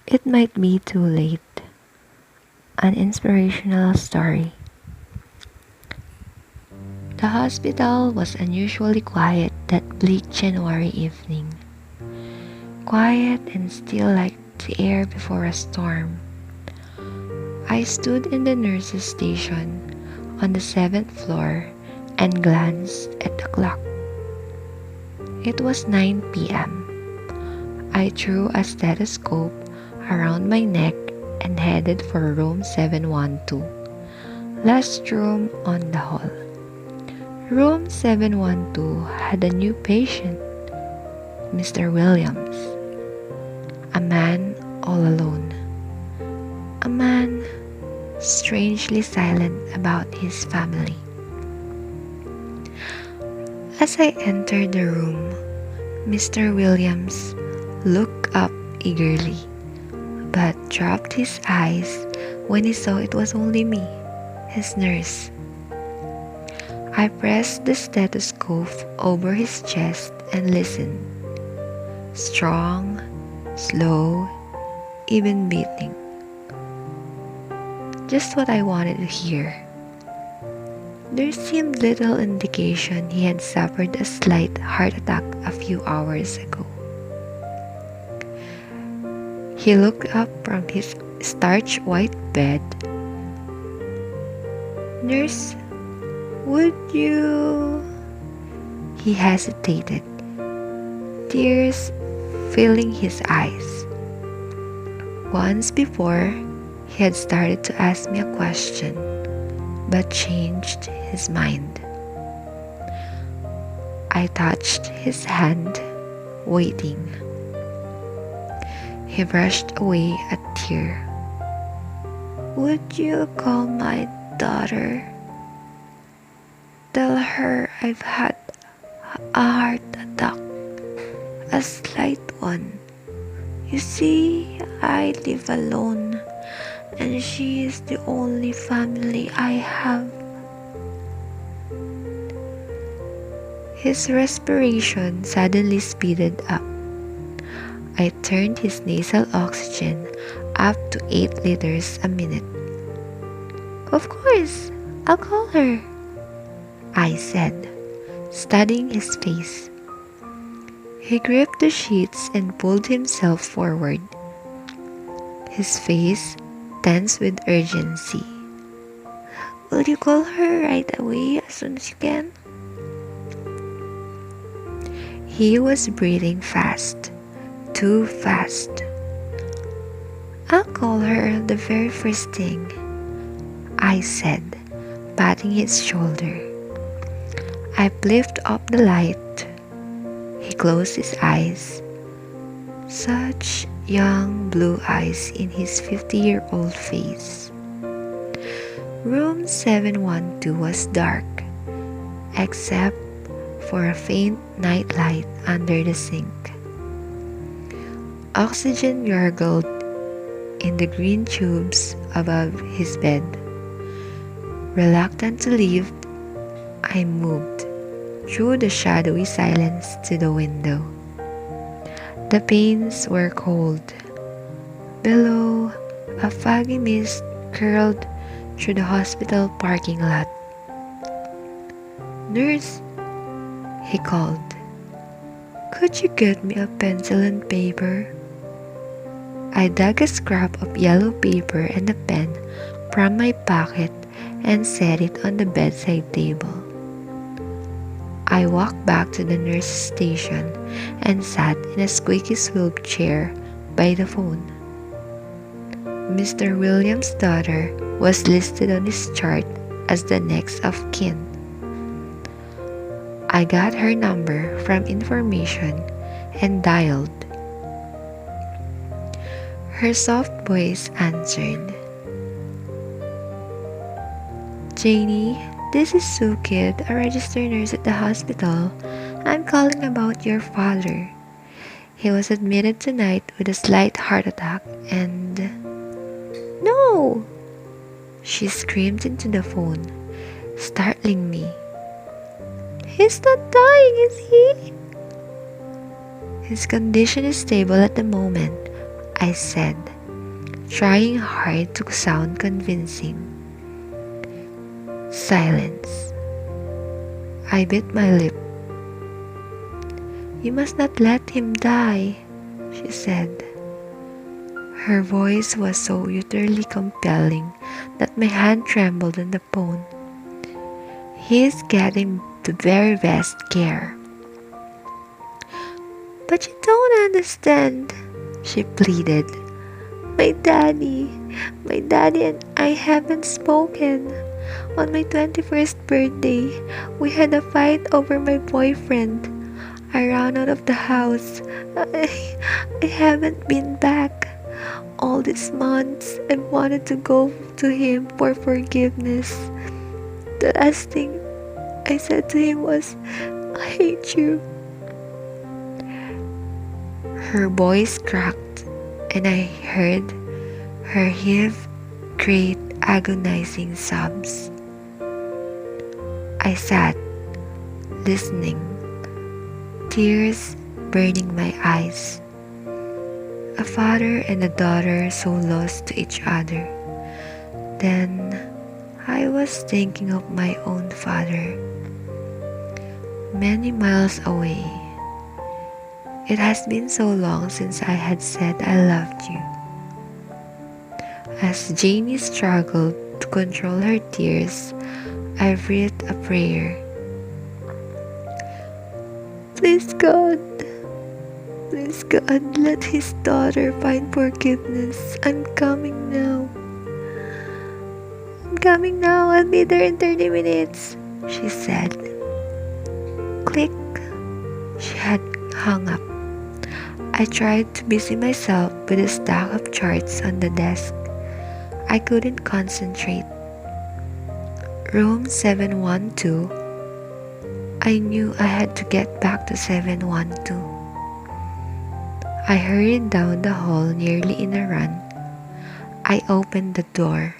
It might be too late. An inspirational story. The hospital was unusually quiet that bleak January evening. Quiet and still like the air before a storm. I stood in the nurse's station on the seventh floor and glanced at the clock. It was 9 p.m. I threw a stethoscope around my neck and headed for room 712, last room on the hall. Room 712 had a new patient, Mr. Williams, a man all alone, a man strangely silent about his family. As I entered the room, Mr. Williams looked up eagerly, but dropped his eyes when he saw it was only me, his nurse. I pressed the stethoscope over his chest and listened. Strong, slow, even beating. Just what I wanted to hear. There seemed little indication he had suffered a slight heart attack a few hours ago. He looked up from his starched white bed. "Nurse, would you..." He hesitated, tears filling his eyes. Once before, he had started to ask me a question, but changed his mind. I touched his hand, waiting. He brushed away a tear. "Would you call my daughter? Tell her I've had a heart attack, a slight one. You see, I live alone, and she is the only family I have." His respiration suddenly speeded up. I turned his nasal oxygen up to 8 liters a minute. "Of course, I'll call her," I said, studying his face. He gripped the sheets and pulled himself forward, his face tense with urgency. "Will you call her right away as soon as you can?" He was breathing fast, too fast. "I'll call her the very first thing," I said, patting his shoulder. I flipped up the light. He closed his eyes. Such young blue eyes in his 50-year-old face. Room 712 was dark, except for a faint nightlight under the sink. Oxygen gurgled in the green tubes above his bed. Reluctant to leave, I moved through the shadowy silence to the window. The panes were cold. Below, a foggy mist curled through the hospital parking lot. "Nurse," he called, "could you get me a pencil and paper?" I dug a scrap of yellow paper and a pen from my pocket and set it on the bedside table. I walked back to the nurse's station and sat in a squeaky swivel chair by the phone. Mr. Williams' daughter was listed on his chart as the next of kin. I got her number from information and dialed. Her soft voice answered. "Janie, this is Sue Kidd, a registered nurse at the hospital. I'm calling about your father. He was admitted tonight with a slight heart attack and..." "No!" she screamed into the phone, startling me. "He's not dying, is he?" "His condition is stable at the moment," I said, trying hard to sound convincing. Silence. I bit my lip. You must not let him die, she said. Her voice was so utterly compelling that my hand trembled on the phone. He is getting the very best care. But you don't understand, she pleaded. My daddy and I haven't spoken. On my 21st birthday, we had a fight over my boyfriend. I ran out of the house. I haven't been back. All these months, I wanted to go to him for forgiveness. The last thing I said to him was, I hate you. Her voice cracked, and I heard her heave great agonizing sobs. I sat, listening, tears burning my eyes. A father and a daughter so lost to each other. Then I was thinking of my own father, many miles away. It has been so long since I had said I loved you. As Jamie struggled to control her tears, I breathed a prayer. Please God, let his daughter find forgiveness. I'm coming now. I'll be there in 30 minutes, she said. Click. She had hung up. I tried to busy myself with a stack of charts on the desk. I couldn't concentrate. Room 712. I knew I had to get back to 712. I hurried down the hall nearly in a run. I opened the door.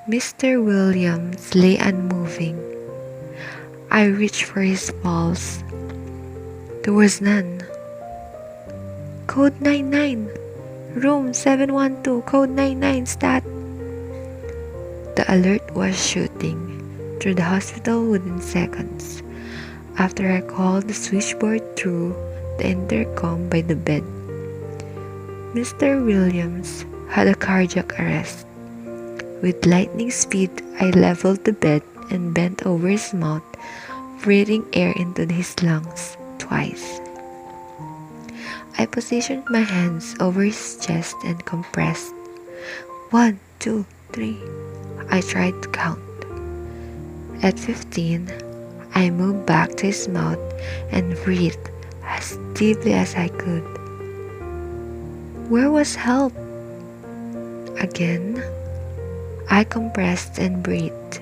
Mr. Williams lay unmoving. I reached for his pulse. There was none. Code 99. Room 712, code 99, stat. The alert was shooting through the hospital within seconds after I called the switchboard through the intercom by the bed. Mr. Williams had a cardiac arrest. With lightning speed, I leveled the bed and bent over his mouth, breathing air into his lungs twice. I positioned my hands over his chest and compressed. 1, 2, 3. I tried to count. At 15, I moved back to his mouth and breathed as deeply as I could. Where was help? Again, I compressed and breathed,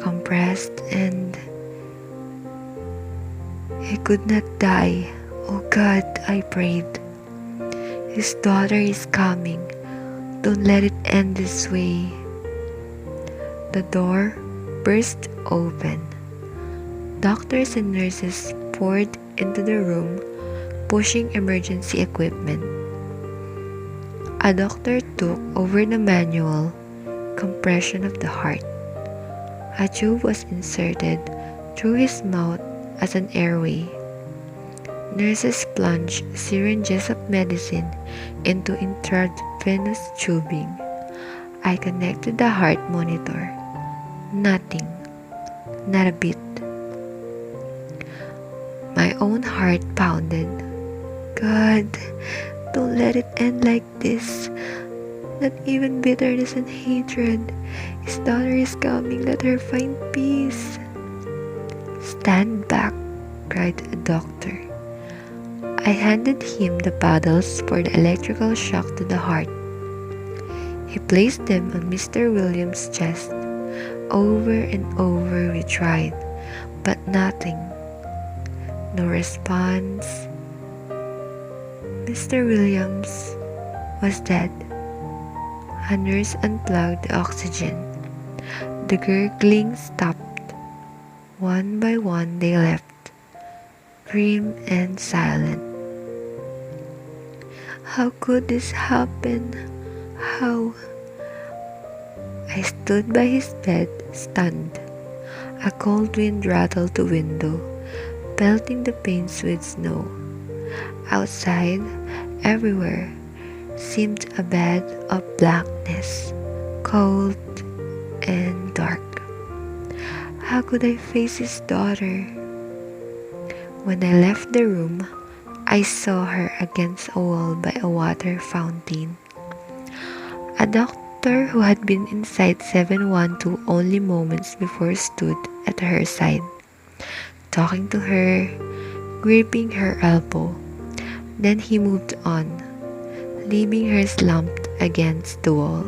compressed, and he could not die. Oh God, I prayed. His daughter is coming. Don't let it end this way. The door burst open. Doctors and nurses poured into the room, pushing emergency equipment. A doctor took over the manual compression of the heart. A tube was inserted through his mouth as an airway. Nurses plunged syringes of medicine into intravenous tubing. I connected the heart monitor. Nothing. Not a bit. My own heart pounded. God, don't let it end like this. Not even bitterness and hatred. His daughter is coming. Let her find peace. Stand back, cried a doctor. I handed him the paddles for the electrical shock to the heart. He placed them on Mr. Williams' chest. Over and over we tried, but nothing. No response. Mr. Williams was dead. A nurse unplugged the oxygen. The gurgling stopped. One by one they left, grim and silent. How could this happen? How? I stood by his bed, stunned. A cold wind rattled the window, pelting the panes with snow. Outside, everywhere, seemed a bed of blackness, cold and dark. How could I face his daughter? When I left the room, I saw her against a wall by a water fountain. A doctor who had been inside 712 only moments before stood at her side, talking to her, gripping her elbow. Then he moved on, leaving her slumped against the wall.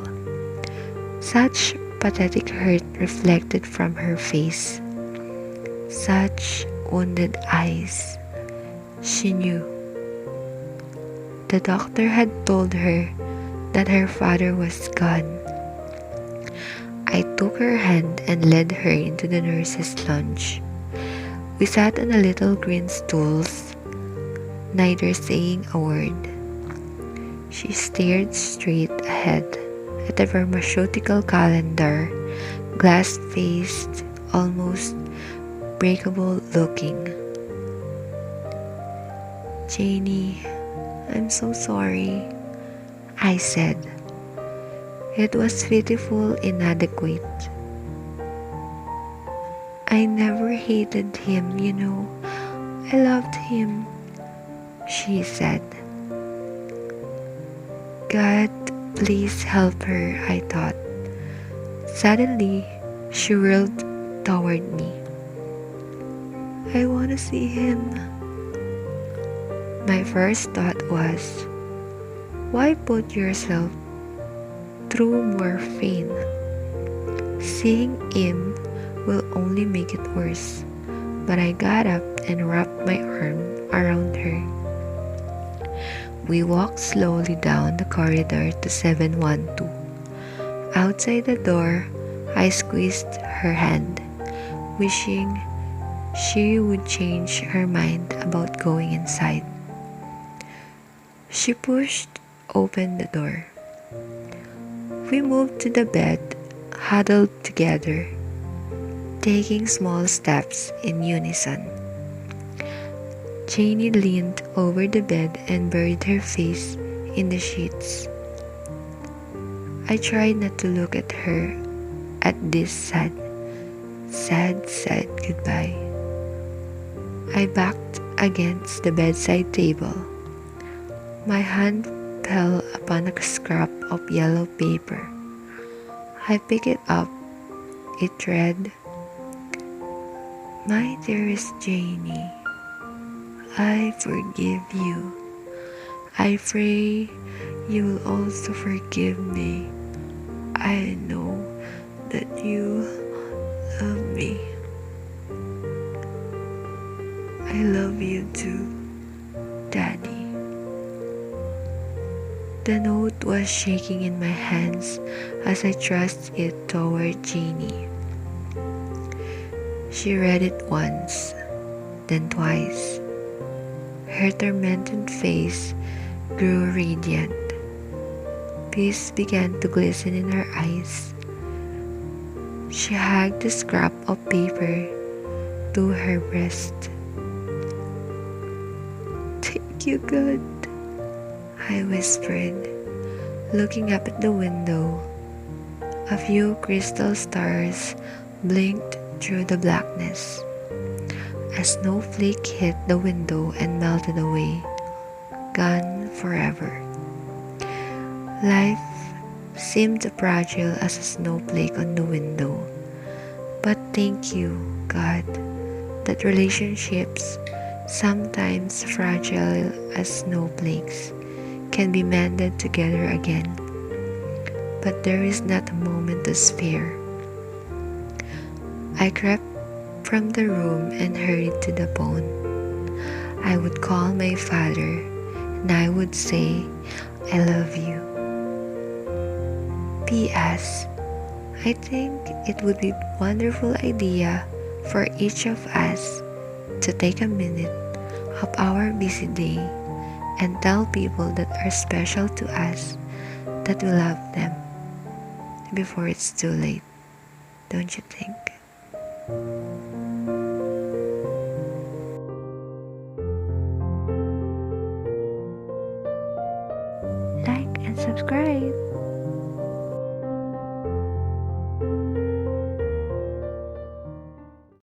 Such pathetic hurt reflected from her face. Such wounded eyes. She knew. The doctor had told her that her father was gone. I took her hand and led her into the nurse's lounge. We sat on a little green stools, neither saying a word. She stared straight ahead at the pharmaceutical calendar, glass-faced, almost breakable looking. "Janie, I'm so sorry," I said. It was pitiful, inadequate. "I never hated him, you know. I loved him," she said. God, please help her, I thought. Suddenly, she whirled toward me. "I want to see him." My first thought was, why put yourself through more pain? Seeing him will only make it worse. But I got up and wrapped my arm around her. We walked slowly down the corridor to 712. Outside the door, I squeezed her hand, wishing she would change her mind about going inside. She pushed open the door. We moved to the bed, huddled together, taking small steps in unison. Janie leaned over the bed and buried her face in the sheets. I tried not to look at her at this sad goodbye. I backed against the bedside table. My hand fell upon a scrap of yellow paper. I picked it up. It read, "My dearest Janie, I forgive you. I pray you will also forgive me. I know that you love me. I love you too, Daddy." The note was shaking in my hands as I thrust it toward Janie. She read it once, then twice. Her tormented face grew radiant. Peace began to glisten in her eyes. She hugged the scrap of paper to her breast. "Thank you, God," I whispered, looking up at the window. A few crystal stars blinked through the blackness. A snowflake hit the window and melted away, gone forever. Life seemed fragile as a snowflake on the window. But thank you, God, that relationships, sometimes fragile as snowflakes, can be mended together again. But there is not a moment to spare. I crept from the room and hurried to the phone. I would call my father and I would say, "I love you." P.S. I think it would be a wonderful idea for each of us to take a minute of our busy day and tell people that are special to us that we love them before it's too late, don't you think? Like and subscribe.